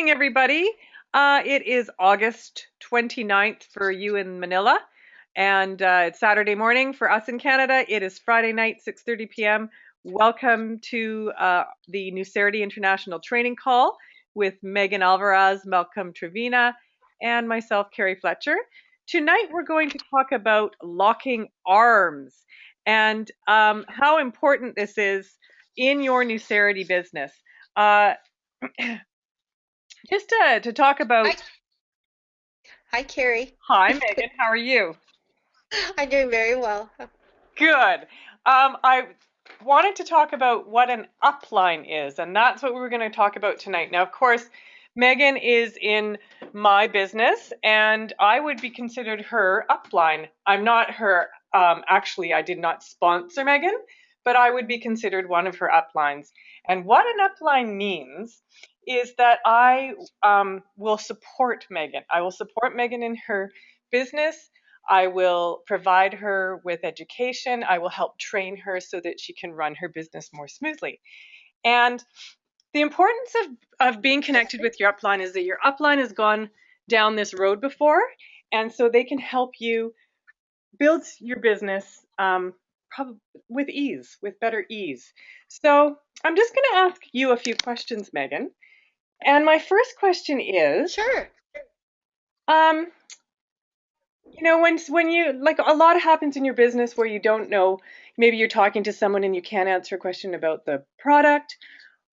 morning, everybody. It is August 29th for you in Manila, and it's Saturday morning for us in Canada. It is Friday night, 6:30 p.m. Welcome to the Nucerity International Training Call with Megan Alvarez, Malcolm Trevina, and myself, Carrie Fletcher. Tonight, we're going to talk about locking arms and how important this is in your Nucerity business. Uh, just to talk Hi, about, hi, Carrie. hi Megan, how are you? I'm doing very well. Good. I wanted to talk about what an upline is, and that's what we're going to talk about tonight. Now, of course, Megan is in my business, and I would be considered her upline. I'm not her, actually, I did not sponsor Megan, but I would be considered one of her uplines. And what an upline means is that I will support Megan. I will support Megan in her business. I will provide her with education. I will help train her so that she can run her business more smoothly. And the importance of being connected with your upline is that your upline has gone down this road before, and so they can help you build your business probably with ease, with better ease. So I'm just going to ask you a few questions, Megan. And my first question is, Sure. um, when you like a lot happens in your business where you don't know, maybe you're talking to someone and you can't answer a question about the product,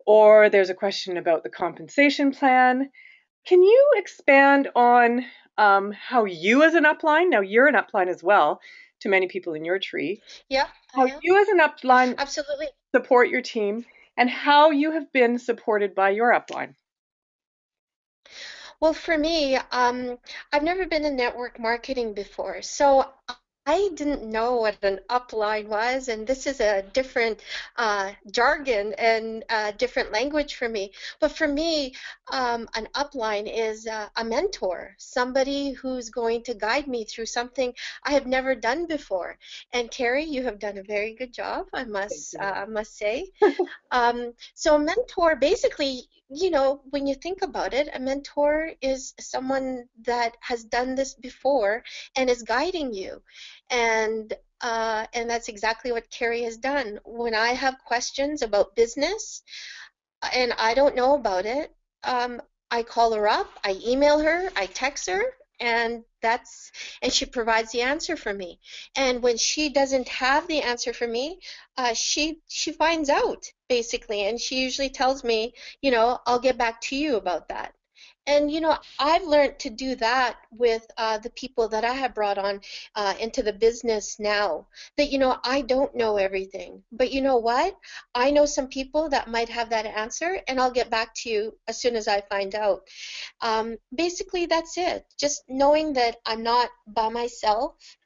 or there's a question about the compensation plan. Can you expand on how you as an upline, now you're an upline as well to many people in your tree, Yeah, I how am. you as an upline Absolutely. support your team and how you have been supported by your upline? Well, for me, I've never been in network marketing before, so I didn't know what an upline was, and this is a different jargon and different language for me. But for me, an upline is a mentor, somebody who's going to guide me through something I have never done before. And Carrie, you have done a very good job, I Thank must you, Megan. must say. So a mentor, basically, when you think about it, a mentor is someone that has done this before and is guiding you. And that's exactly what Carrie has done. When I have questions about business and I don't know about it, I call her up, I email her, I text her, and and she provides the answer for me. And when she doesn't have the answer for me, she finds out basically, and she usually tells me, I'll get back to you about that. And I've learned to do that with the people that I have brought on into the business now. That I don't know everything, but you know what? I know some people that might have that answer, and I'll get back to you as soon as I find out. Basically, that's it. Just knowing that I'm not by myself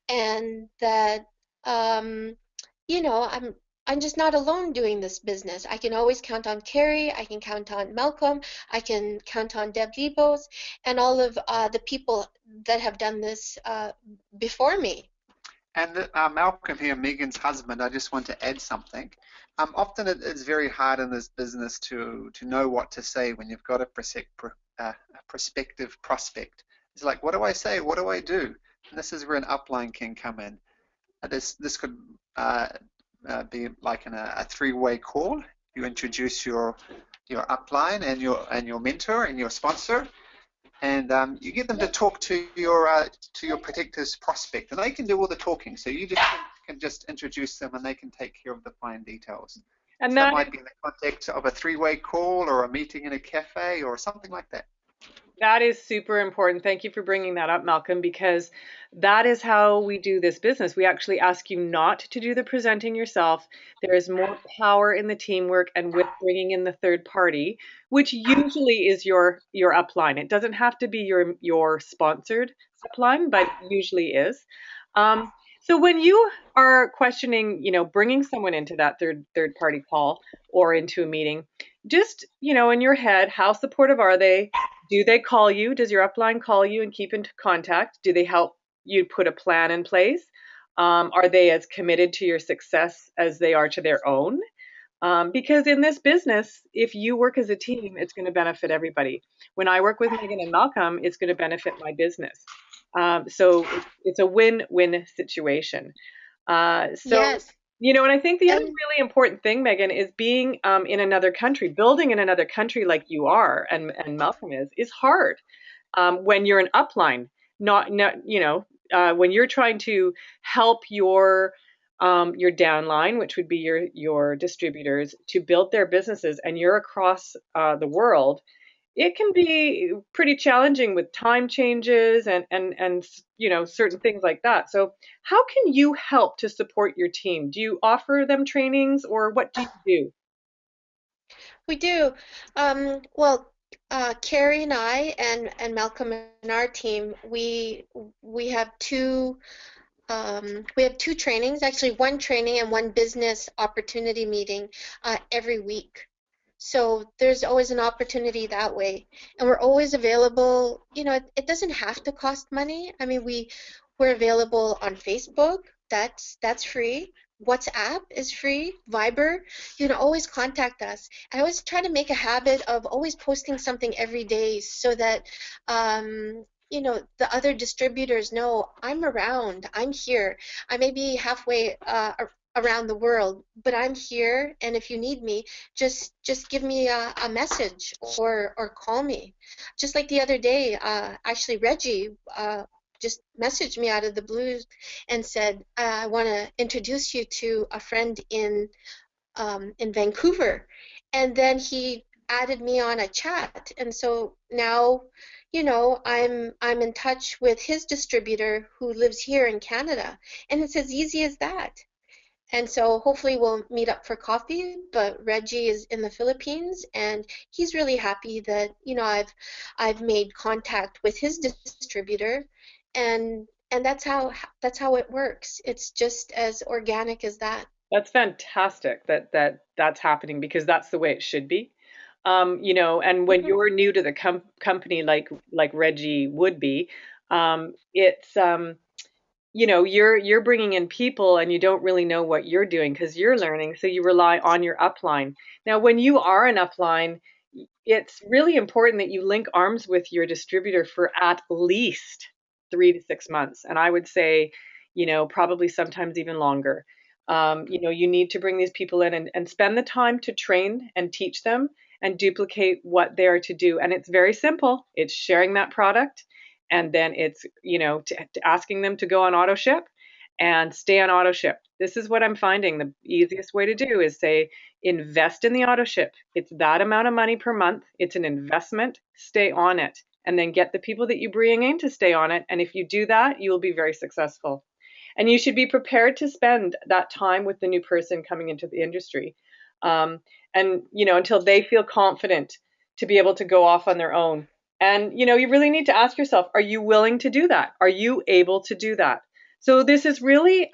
and that um, I'm just not alone doing this business. I can always count on Carrie. I can count on Malcolm. I can count on Deb Debos and all of the people that have done this before me. And Malcolm here, Megan's husband, I just want to add something. Often it's very hard in this business to know what to say when you've got a prospective prospect. It's like, what do I say? What do I do? And this is where an upline can come in. This could be like in a three-way call. You introduce your upline and your mentor and your sponsor, and you get them to talk to your protector's prospect, and they can do all the talking. So you just can just introduce them, and they can take care of the fine details. And So that that might be in the context of a three-way call or a meeting in a cafe or something like that. That is super important. Thank you for bringing that up, Malcolm, because that is how we do this business. We actually ask you not to do the presenting yourself. There is more power in the teamwork and with bringing in the third party, which usually is your upline. It doesn't have to be your sponsored upline, but usually is. So when you are questioning, bringing someone into that third party call or into a meeting, just, in your head, how supportive are they? Do they call you? Does your upline call you and keep in contact? Do they help you put a plan in place? Are they as committed to your success as they are to their own? Because in this business, if you work as a team, it's going to benefit everybody. When I work with Megan and Malcolm, it's going to benefit my business. So it's a win-win situation. So, Yes. and I think the other And really important thing, Megan, is being in another country, building in another country like you are and Malcolm is hard when you're an upline, not when you're trying to help your downline, which would be your distributors, to build their businesses, and you're across the world. It can be pretty challenging with time changes and certain things like that. So, how can you help to support your team? Do you offer them trainings, or what do you do? we do. Well, Carrie and I and Malcolm and our team, we have two trainings, actually one training and one business opportunity meeting every week. So there's always an opportunity that way. And we're always available. It doesn't have to cost money. I mean, we're available on Facebook. That's free. WhatsApp is free. Viber, you can always contact us. I always try to make a habit of always posting something every day so that the other distributors know I'm around, I'm here. I may be halfway around the world, but I'm here, and if you need me, just give me a message or call me. Just like the other day, actually Reggie just messaged me out of the blue and said, I want to introduce you to a friend in Vancouver. And then he added me on a chat. And so now, I'm in touch with his distributor who lives here in Canada. And it's as easy as that. And so hopefully we'll meet up for coffee, but Reggie is in the Philippines and he's really happy that, I've made contact with his distributor, and that's how it works. It's just as organic as that. That's fantastic that's happening, because that's the way it should be. And when Mhm. you're new to the company, like Reggie would be, it's you're bringing in people and you don't really know what you're doing because you're learning, so you rely on your upline. Now, when you are an upline, it's really important that you link arms with your distributor for at least 3 to 6 months. And I would say, probably sometimes even longer. You need to bring these people in and spend the time to train and teach them and duplicate what they are to do. And it's very simple. It's sharing that product, and then it's, to asking them to go on auto ship and stay on auto ship. This is what I'm finding the easiest way to do is say, invest in the auto ship. It's that amount of money per month. It's an investment. Stay on it. And then get the people that you bring in to stay on it. And if you do that, you will be very successful. And you should be prepared to spend that time with the new person coming into the industry. Um, and until they feel confident to be able to go off on their own. And you really need to ask yourself, are you willing to do that? Are you able to do that? So this is really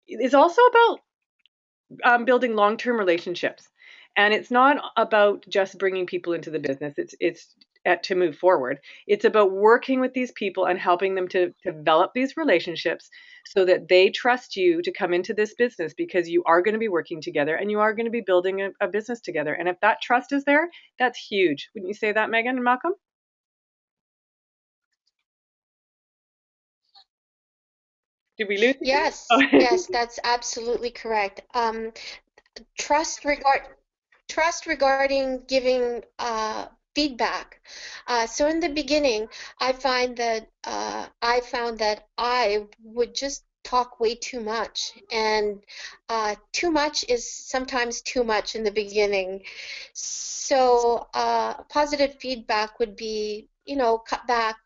is also about building long-term relationships, and it's not about just bringing people into the business. It's to move forward. It's about working with these people and helping them to develop these relationships so that they trust you to come into this business, because you are going to be working together and you are going to be building a business together. And if that trust is there, that's huge. Wouldn't you say that, Megan and Malcolm? Did we lose you Yes, there? yes, that's absolutely correct. Trust regard trust regarding giving feedback. So in the beginning, I found that I would just talk way too much, and too much is sometimes too much in the beginning. So positive feedback would be, cut back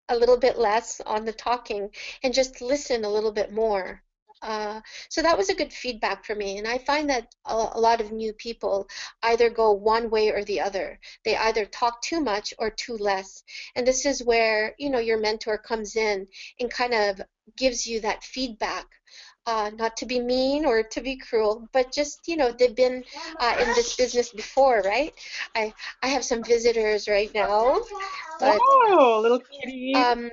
a little bit less on the talking and just listen a little bit more. Uh, so that was a good feedback for me, and I find that a lot of new people either go one way or the other. They either talk too much or too less. And this is where, your mentor comes in and kind of gives you that feedback. Not to be mean or to be cruel, but just, they've been in this business before, right? I have some visitors right now, but Oh, little kitty. um,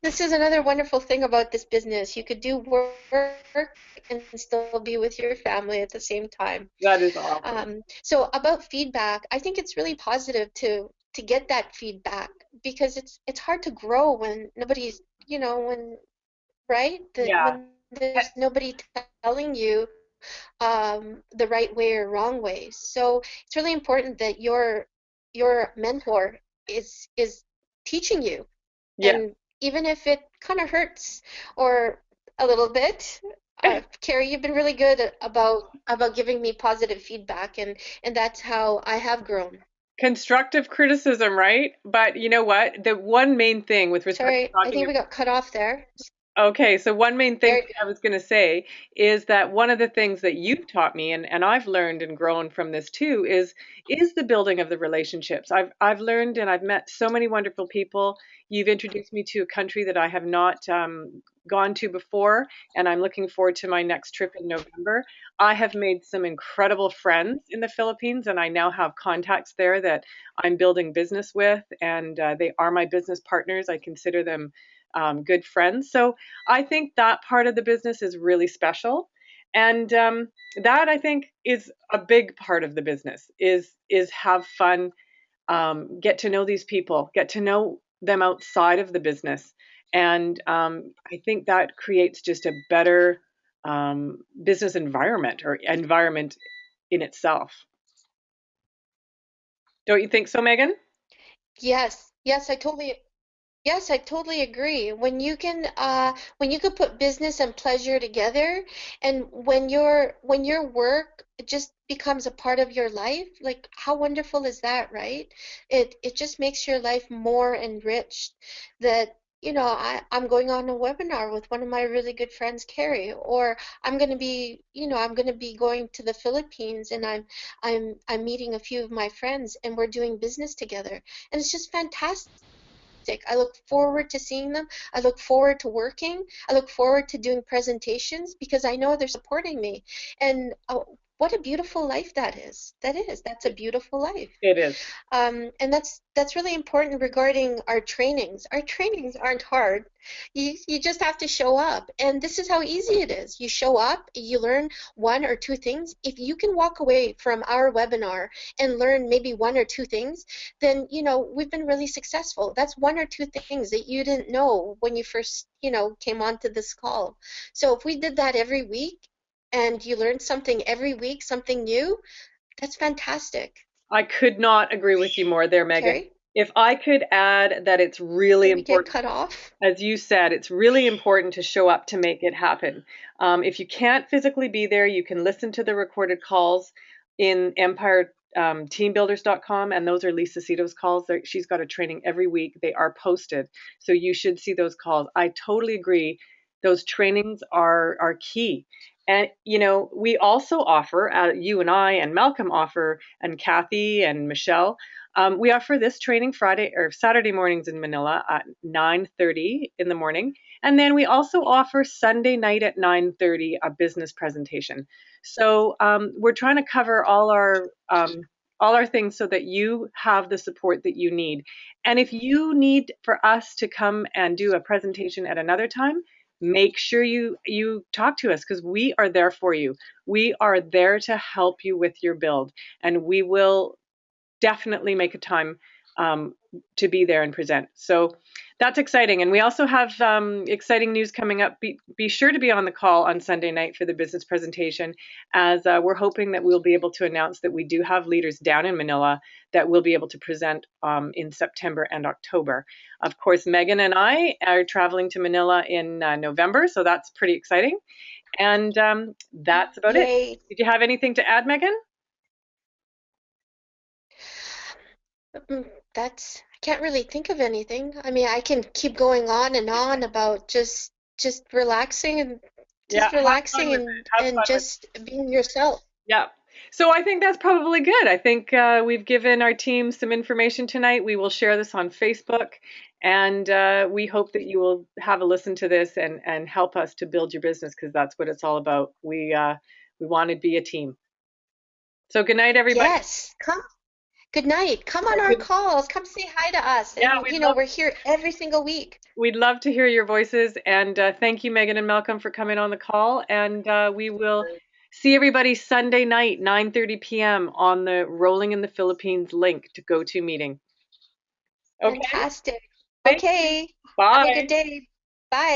this is another wonderful thing about this business. You could do work and still be with your family at the same time. That is awesome. So about feedback, I think it's really positive to get that feedback because it's hard to grow when nobody's, when right? That Yeah. when there's nobody telling you the right way or wrong way. So it's really important that your mentor is teaching you, Yeah. and even if it kind of hurts or a little bit. Carrie, you've been really good about giving me positive feedback, and that's how I have grown. Constructive criticism, right? But you know what? The one main thing with respect to Sorry, I talking. think we got cut off there. Okay, so one main thing There, I was going to say is that one of the things that you've taught me, and I've learned and grown from this too, is the building of the relationships. I've learned and I've met so many wonderful people. You've introduced me to a country that I have not gone to before, and I'm looking forward to my next trip in November. I have made some incredible friends in the Philippines, and I now have contacts there that I'm building business with, and they are my business partners. I consider them good friends. So I think that part of the business is really special, and that I think is a big part of the business is have fun, get to know these people, get to know them outside of the business, and I think that creates just a better business environment or environment in itself. Don't you think so, Megan? yes, yes, I totally agree. When you can put business and pleasure together, and when your work just becomes a part of your life, like how wonderful is that, right? It just makes your life more enriched. That, I'm going on a webinar with one of my really good friends, Carrie, or I'm gonna be going to the Philippines, and I'm meeting a few of my friends, and we're doing business together, and it's just fantastic. I look forward to seeing them. I look forward to working. I look forward to doing presentations because I know they're supporting me. And what a beautiful life that is. That's a beautiful life. It is. And that's really important regarding our trainings. Our trainings aren't hard. You just have to show up, and this is how easy it is. You show up, you learn one or two things. If you can walk away from our webinar and learn maybe one or two things, then we've been really successful. That's one or two things that you didn't know when you first came onto this call. So if we did that every week, and you learned something every week, something new, that's fantastic. I could not agree with you more there, Megan. Carrie? If I could add that it's really Did we get important, cut off? as you said, it's really important to show up to make it happen. If you can't physically be there, you can listen to the recorded calls in Empire teambuilders.com, and those are Lisa Cito's calls. She's got a training every week. They are posted, so you should see those calls. I totally agree. Those trainings are key. And we also offer, you and I and Malcolm offer, and Kathy and Michelle, we offer this training Friday or Saturday mornings in Manila at 9:30 in the morning, and then we also offer Sunday night at 9:30 a business presentation. So we're trying to cover all our things so that you have the support that you need. And if you need for us to come and do a presentation at another time, make sure you talk to us because we are there for you. We are there to help you with your build, and we will definitely make a time um, to be there and present. So that's exciting. And we also have exciting news coming up. Be sure to be on the call on Sunday night for the business presentation, as we're hoping that we'll be able to announce that we do have leaders down in Manila that will be able to present in September and October. Of course, Megan and I are traveling to Manila in November, so that's pretty exciting. And that's about it. Yay. Did you have anything to add, Megan? I can't really think of anything. I mean, I can keep going on and on about just relaxing and Yeah, just have fun relaxing with and it. Have and fun with just being yourself. Yeah. So I think that's probably good. I think we've given our team some information tonight. We will share this on Facebook, and we hope that you will have a listen to this and help us to build your business because that's what it's all about. We want to be a team. So good night, everybody. Yes. Good night. Come on our Okay. calls. Come say hi to us. Yeah, And, we're here every single week. we'd love to hear your voices. And thank you, Megan and Malcolm, for coming on the call. And we will see everybody Sunday night, 9:30 p.m. on the Rolling in the Philippines link to go to meeting. Okay, Fantastic. thank you. Okay. Have a good Bye. day.